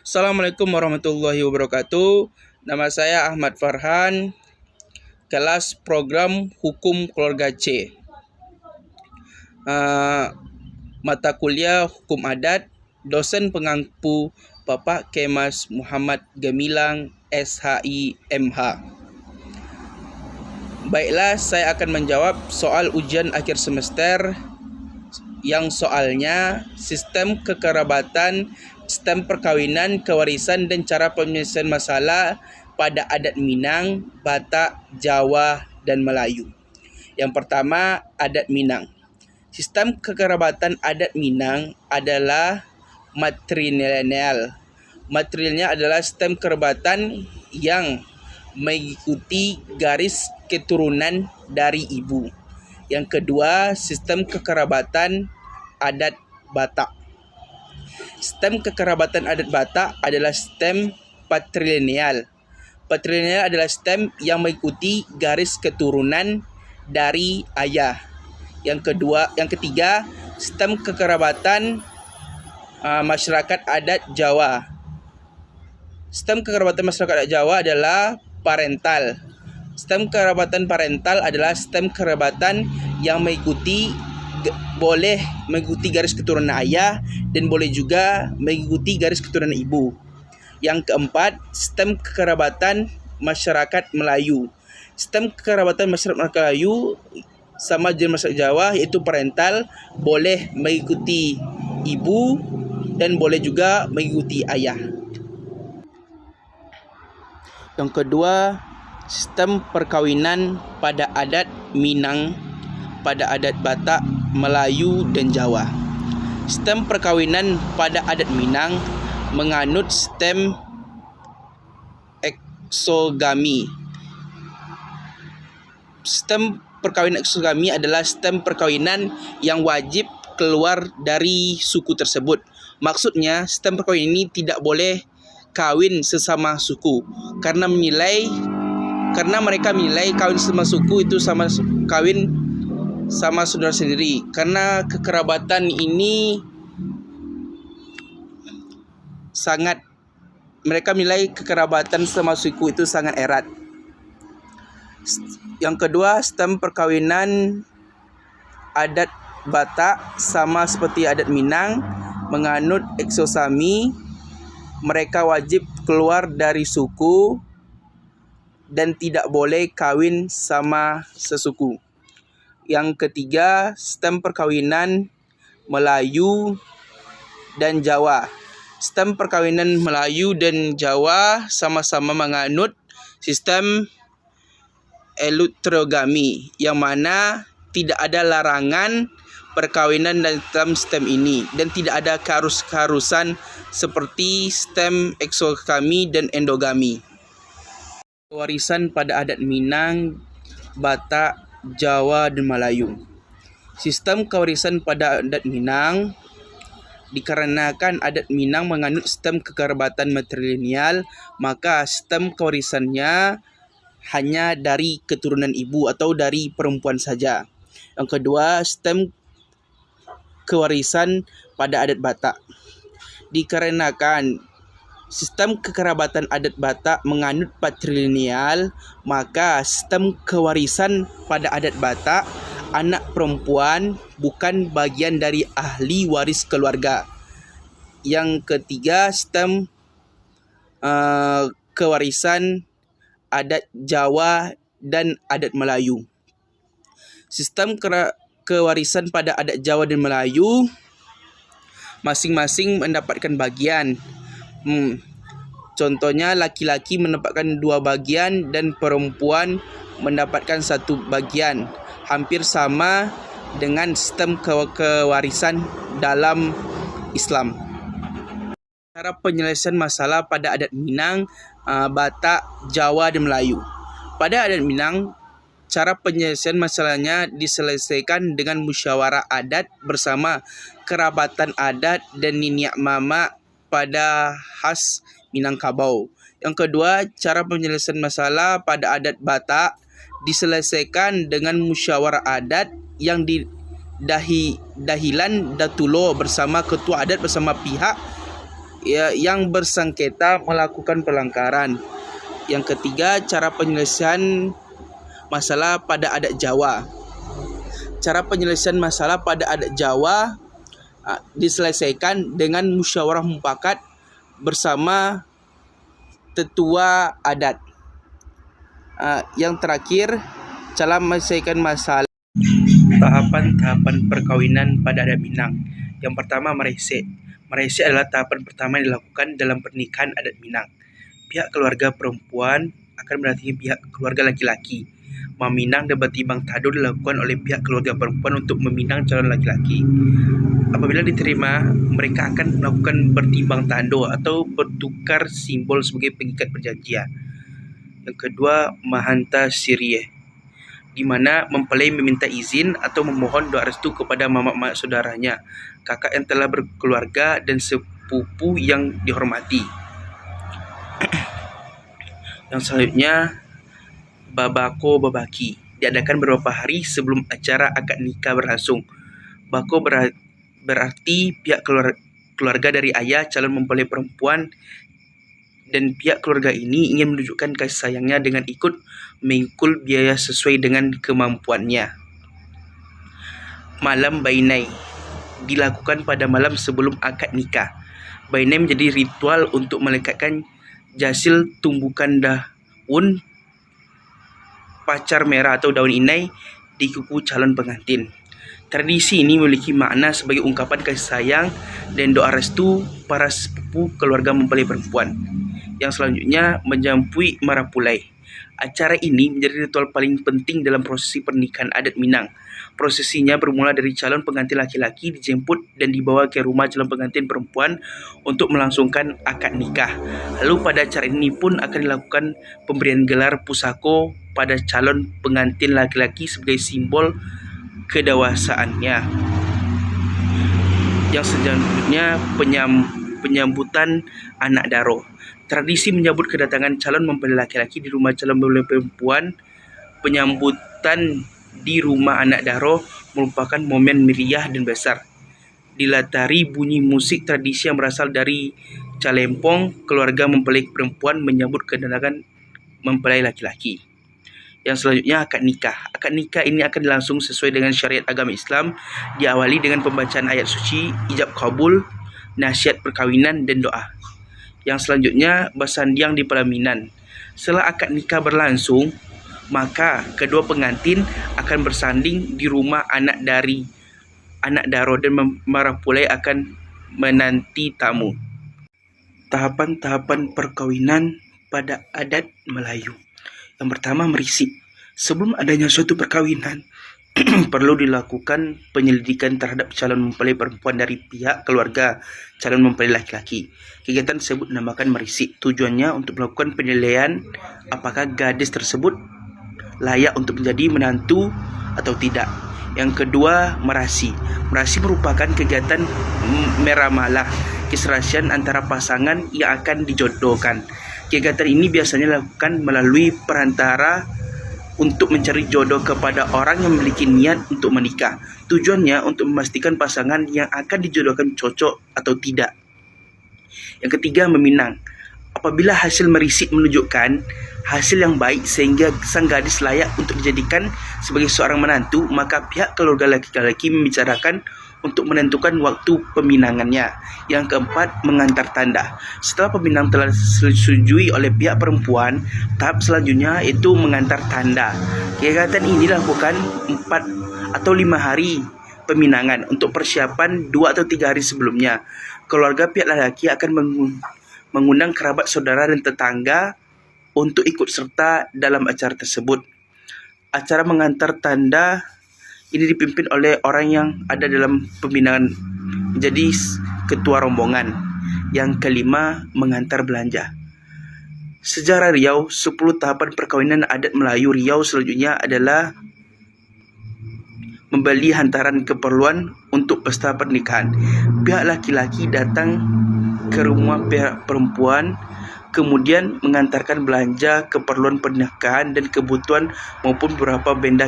Assalamualaikum warahmatullahi wabarakatuh. Nama saya Ahmad Farhan, kelas program Hukum Keluarga C. Mata kuliah Hukum Adat, dosen pengampu Bapak Kemas Muhammad Gemilang, SHI MH. Baiklah, saya akan menjawab soal ujian akhir semester yang soalnya sistem kekerabatan, sistem perkawinan, kewarisan dan cara penyelesaian masalah pada adat Minang, Batak, Jawa dan Melayu. Yang pertama, adat Minang. Sistem kekerabatan adat Minang adalah matrilineal. Matrilineal adalah sistem kerabatan yang mengikuti garis keturunan dari ibu. Yang kedua, sistem kekerabatan adat Batak. Sistem kekerabatan adat Batak adalah sistem patrilineal. Patrilineal adalah sistem yang mengikuti garis keturunan dari ayah. Yang ketiga, sistem kekerabatan masyarakat adat Jawa. Sistem kekerabatan masyarakat adat Jawa adalah parental. Sistem kekerabatan parental adalah sistem kekerabatan yang boleh mengikuti garis keturunan ayah dan boleh juga mengikuti garis keturunan ibu. Yang keempat, sistem kekerabatan masyarakat Melayu. Sistem kekerabatan masyarakat Melayu sama jenis masyarakat Jawa, iaitu parental, boleh mengikuti ibu dan boleh juga mengikuti ayah. Yang kedua, sistem perkawinan pada adat Minang, pada adat Batak, Melayu dan Jawa. Sistem perkawinan pada adat Minang menganut sistem eksogami. Sistem perkawinan eksogami adalah sistem perkawinan yang wajib keluar dari suku tersebut. Maksudnya, sistem perkawinan ini tidak boleh kawin sesama suku karena mereka menilai kawin sesama suku itu sama kawin sama saudara sendiri, karena kekerabatan ini mereka menilai kekerabatan sama suku itu sangat erat. Yang kedua, sistem perkawinan adat Batak sama seperti adat Minang menganut eksosami. Mereka wajib keluar dari suku dan tidak boleh kawin sama sesuku. Yang ketiga, sistem perkawinan Melayu dan Jawa. Sistem perkawinan Melayu dan Jawa sama-sama menganut sistem heterogami, yang mana tidak ada larangan perkawinan dalam sistem ini dan tidak ada keharusan seperti sistem eksogami dan endogami. Warisan pada adat Minang, Batak, Jawa dan Melayu. Sistem kewarisan pada adat Minang, dikarenakan adat Minang menganut sistem kekerabatan matrilineal, maka sistem kewarisannya hanya dari keturunan ibu atau dari perempuan saja. Yang kedua, sistem kewarisan pada adat Batak. Dikarenakan sistem kekerabatan adat Batak menganut patrilineal, maka sistem kewarisan pada adat Batak, anak perempuan bukan bagian dari ahli waris keluarga. Yang ketiga, sistem kewarisan adat Jawa dan adat Melayu. Sistem kewarisan pada adat Jawa dan Melayu masing-masing mendapatkan bagian. Contohnya, laki-laki mendapatkan 2 bagian dan perempuan mendapatkan 1 bagian. Hampir sama dengan sistem kewarisan dalam Islam. Cara penyelesaian masalah pada adat Minang, Batak, Jawa dan Melayu. Pada adat Minang, cara penyelesaian masalahnya diselesaikan dengan musyawarah adat bersama kerabatan adat dan niniak mama pada khas Minangkabau. Yang kedua, cara penyelesaian masalah pada adat Batak diselesaikan dengan musyawarah adat yang dahilan Datulo bersama ketua adat bersama pihak yang bersengketa melakukan pelanggaran. Yang ketiga, cara penyelesaian masalah pada adat Jawa. Cara penyelesaian masalah pada adat Jawa diselesaikan dengan musyawarah mufakat bersama tetua adat. Yang terakhir, cara menyelesaikan masalah. Tahapan-tahapan perkawinan pada adat Minang. Yang pertama, meresek. Meresek adalah tahapan pertama yang dilakukan dalam pernikahan adat Minang. Pihak keluarga perempuan akan mendatangi pihak keluarga laki-laki. Meminang dan bertimbang tado dilakukan oleh pihak keluarga perempuan untuk meminang calon laki-laki. Apabila diterima, mereka akan melakukan bertimbang tado atau bertukar simbol sebagai pengikat perjanjian. Yang kedua, mahanta sirih, di mana mempelai meminta izin atau memohon doa restu kepada mamak-mamak saudaranya, kakak yang telah berkeluarga dan sepupu yang dihormati. Yang selanjutnya, babako babaki, diadakan beberapa hari sebelum acara akad nikah berlangsung. Bako berarti pihak keluarga dari ayah calon mempelai perempuan, dan pihak keluarga ini ingin menunjukkan kasih sayangnya dengan ikut mengikul biaya sesuai dengan kemampuannya. Malam Bainai dilakukan pada malam sebelum akad nikah. Bainai menjadi ritual untuk melekatkan jasil tumbukan daun pacar merah atau daun inai di kuku calon pengantin. Tradisi ini memiliki makna sebagai ungkapan kasih sayang dan doa restu para sepupu keluarga mempelai perempuan. Yang selanjutnya, menjampui marapulai. Acara ini menjadi ritual paling penting dalam prosesi pernikahan adat Minang. Prosesinya bermula dari calon pengantin laki-laki dijemput dan dibawa ke rumah calon pengantin perempuan untuk melangsungkan akad nikah. Lalu pada acara ini pun akan dilakukan pemberian gelar pusako pada calon pengantin laki-laki sebagai simbol kedewasaannya. Yang selanjutnya, penyambutan anak daro. Tradisi menyambut kedatangan calon mempelai laki-laki di rumah calon mempelai perempuan. Penyambutan di rumah anak daro merupakan momen meriah dan besar. Dilatari bunyi musik tradisi yang berasal dari calempong, keluarga mempelai perempuan menyambut kedatangan mempelai laki-laki. Yang selanjutnya, akad nikah. Akad nikah ini akan dilangsung sesuai dengan syariat agama Islam, diawali dengan pembacaan ayat suci, ijab kabul, nasihat perkawinan, dan doa. Yang selanjutnya, bersandiang di pelaminan. Setelah akad nikah berlangsung, maka kedua pengantin akan bersanding di rumah anak daro dan marapulai akan menanti tamu. Tahapan-tahapan perkawinan pada adat Melayu. Yang pertama, merisik. Sebelum adanya suatu perkawinan, perlu dilakukan penyelidikan terhadap calon mempelai perempuan dari pihak keluarga calon mempelai laki-laki. Kegiatan tersebut dinamakan merisik. Tujuannya untuk melakukan penilaian apakah gadis tersebut layak untuk menjadi menantu atau tidak. Yang kedua, merasi. Merasi merupakan kegiatan meramalah keserasian antara pasangan yang akan dijodohkan. Kegiatan ini biasanya dilakukan melalui perantara untuk mencari jodoh kepada orang yang memiliki niat untuk menikah. Tujuannya untuk memastikan pasangan yang akan dijodohkan cocok atau tidak. Yang ketiga, meminang. Apabila hasil merisik menunjukkan hasil yang baik sehingga sang gadis layak untuk dijadikan sebagai seorang menantu, maka pihak keluarga laki-laki membicarakan untuk menentukan waktu peminangannya. Yang keempat, mengantar tanda. Setelah peminang telah disetujui oleh pihak perempuan, tahap selanjutnya itu mengantar tanda. Kegiatan ini dilakukan 4 atau 5 hari peminangan. Untuk persiapan 2 atau 3 hari sebelumnya, keluarga pihak laki akan mengundang kerabat saudara dan tetangga untuk ikut serta dalam acara tersebut. Acara mengantar tanda ini dipimpin oleh orang yang ada dalam pembinaan, menjadi ketua rombongan. Yang kelima, mengantar belanja. Sejarah Riau, 10 tahapan perkawinan adat Melayu Riau selanjutnya adalah membeli hantaran keperluan untuk pesta pernikahan. Pihak laki-laki datang ke rumah pihak perempuan, kemudian mengantarkan belanja keperluan pernikahan dan kebutuhan maupun beberapa benda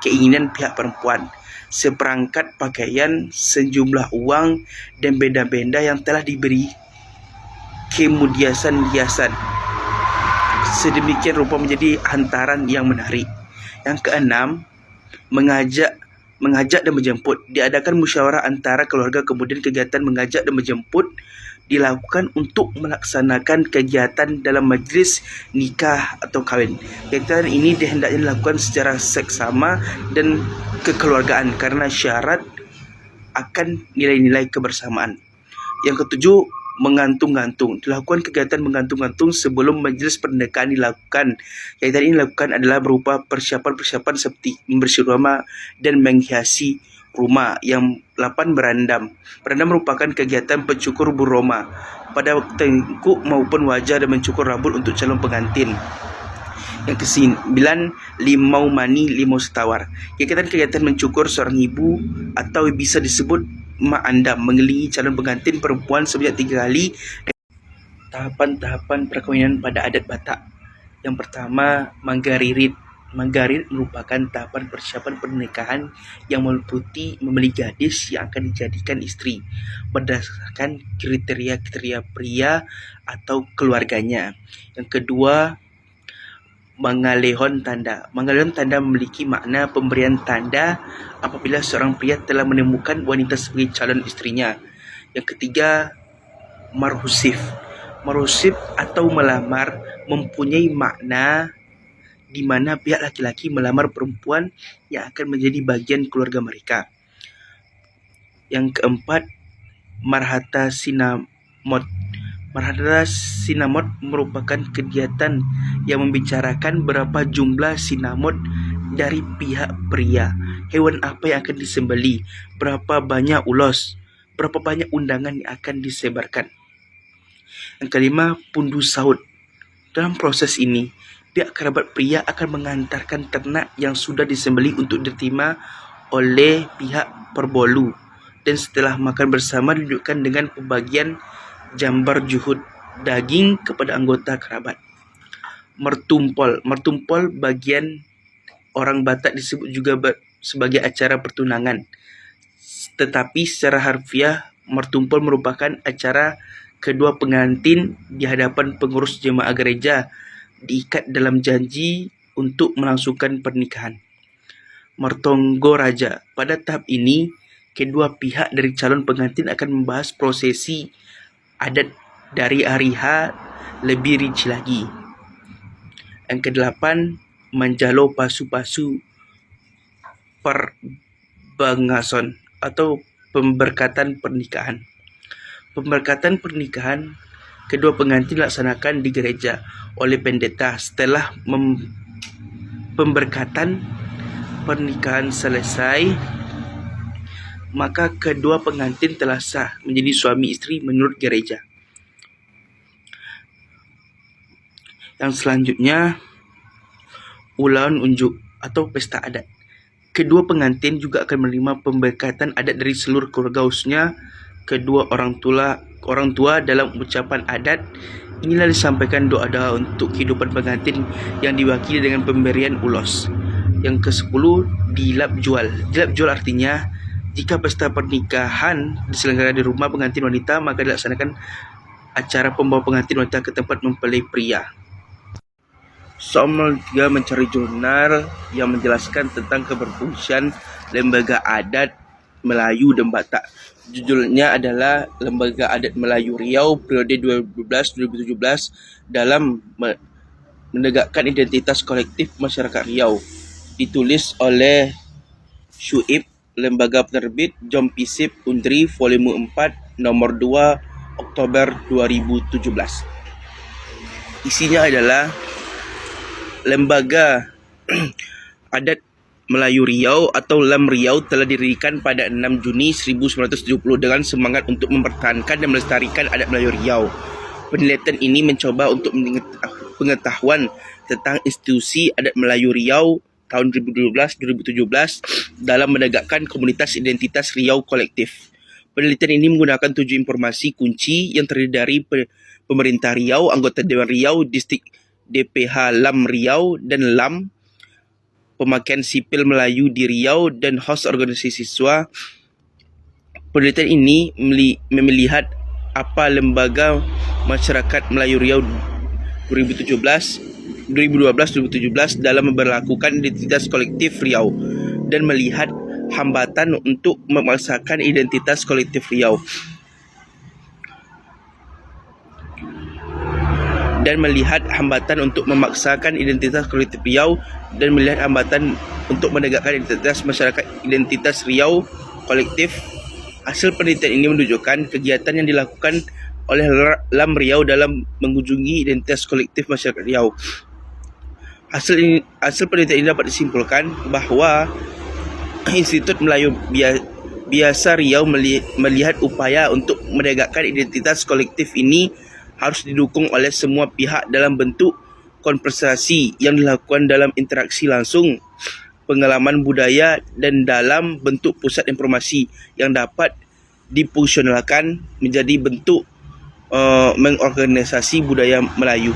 keinginan pihak perempuan, seperangkat pakaian, sejumlah uang, dan benda-benda yang telah diberi kemudian hiasan. Sedemikian rupa menjadi hantaran yang menarik. Yang keenam, mengajak dan menjemput. Diadakan musyawarah antara keluarga, kemudian kegiatan mengajak dan menjemput dilakukan untuk melaksanakan kegiatan dalam majlis nikah atau kahwin. Kegiatan ini hendaknya dilakukan secara seksama dan kekeluargaan karena syarat akan nilai-nilai kebersamaan. Yang ketujuh, menggantung-gantung. Dilakukan kegiatan menggantung-gantung sebelum majlis pernikahan dilakukan. Kegiatan ini dilakukan adalah berupa persiapan-persiapan seperti membersih rumah dan menghiasi rumah. Yang 8, berandam. Berandam merupakan kegiatan pencukur buroma pada tengkuk maupun wajah dan mencukur rambut untuk calon pengantin. Yang ke-9, limau mani, limau setawar. Kegiatan mencukur seorang ibu atau bisa disebut mak andam mengelilingi calon pengantin perempuan sebanyak 3 kali. Tahapan-tahapan perkawinan pada adat Batak. Yang pertama, Manggaririt. Manggaririt merupakan tahapan persiapan pernikahan yang meliputi membeli gadis yang akan dijadikan istri berdasarkan kriteria pria atau keluarganya. Yang kedua, Mangalehon tanda. Mangalehon tanda memiliki makna pemberian tanda apabila seorang pria telah menemukan wanita sebagai calon istrinya. Yang ketiga, marhusif. Marhusif atau melamar mempunyai makna di mana pihak laki-laki melamar perempuan yang akan menjadi bagian keluarga mereka. Yang keempat, marhata sinamot. Marhata sinamot merupakan kegiatan yang membicarakan berapa jumlah sinamot dari pihak pria, hewan apa yang akan disembelih, berapa banyak ulos, berapa banyak undangan yang akan disebarkan. Yang kelima, pundu saud. Dalam proses ini, pihak kerabat pria akan mengantarkan ternak yang sudah disembelih untuk diterima oleh pihak perbolu, dan setelah makan bersama didudukkan dengan pembagian jambar juhud daging kepada anggota kerabat. Mertumpol. Mertumpol bagian orang Batak disebut juga sebagai acara pertunangan. Tetapi secara harfiah, mertumpol merupakan acara kedua pengantin di hadapan pengurus jemaah gereja diikat dalam janji untuk melangsungkan pernikahan. Mertonggo Raja. Pada tahap ini, kedua pihak dari calon pengantin akan membahas prosesi adat dari hari H lebih rinci lagi. Yang kedelapan, menjalo pasu-pasu perbangason atau pemberkatan pernikahan. Pemberkatan pernikahan kedua pengantin dilaksanakan di gereja oleh pendeta. Setelah pemberkatan pernikahan selesai, maka kedua pengantin telah sah menjadi suami istri menurut gereja. Yang selanjutnya, ulaan unjuk atau pesta adat. Kedua pengantin juga akan menerima pemberkatan adat dari seluruh keluarga, khususnya kedua orang tua dalam ucapan adat. Inilah disampaikan doa-doa untuk kehidupan pengantin yang diwakili dengan pemberian ulos. Yang ke-10, dilap jual. Dilap jual artinya jika pesta pernikahan diselenggarakan di rumah pengantin wanita, maka dilaksanakan acara pembawa pengantin wanita ke tempat mempelai pria. Soal 3, mencari jurnal yang menjelaskan tentang keberfungsian lembaga adat Melayu dan Batak. Judulnya adalah Lembaga Adat Melayu Riau periode 2012-2017 dalam menegakkan identitas kolektif masyarakat Riau. Ditulis oleh Syuib, Lembaga Penerbit Jom Pisip Undri, volume 4, nomor 2, Oktober 2017. Isinya adalah Lembaga Adat Melayu Riau atau LAM Riau telah didirikan pada 6 Juni 1970 dengan semangat untuk mempertahankan dan melestarikan adat Melayu Riau. Penelitian ini mencoba untuk pengetahuan tentang institusi adat Melayu Riau tahun 2012-2017 dalam menegakkan komunitas identitas Riau kolektif. Penelitian ini menggunakan 7 informasi kunci yang terdiri dari pemerintah Riau, anggota Dewan Riau, distrik DPH LAM Riau dan LAM, pemakaian sipil Melayu di Riau, dan host organisasi siswa. Penelitian ini melihat apa lembaga Masyarakat Melayu Riau 2012-2017 dalam memperlakukan identitas kolektif Riau dan melihat hambatan untuk memaksakan identitas kolektif Riau dan melihat hambatan untuk memaksakan identitas kolektif Riau dan melihat hambatan untuk menegakkan identitas masyarakat identitas Riau kolektif. Hasil penelitian ini menunjukkan kegiatan yang dilakukan oleh LAM Riau dalam mengunjungi identitas kolektif masyarakat Riau. Hasil penelitian ini dapat disimpulkan bahwa Institut Melayu Biasa Riau melihat upaya untuk menegakkan identitas kolektif ini harus didukung oleh semua pihak dalam bentuk konversasi yang dilakukan dalam interaksi langsung, pengalaman budaya, dan dalam bentuk pusat informasi yang dapat difungsionalkan menjadi bentuk mengorganisasi budaya Melayu.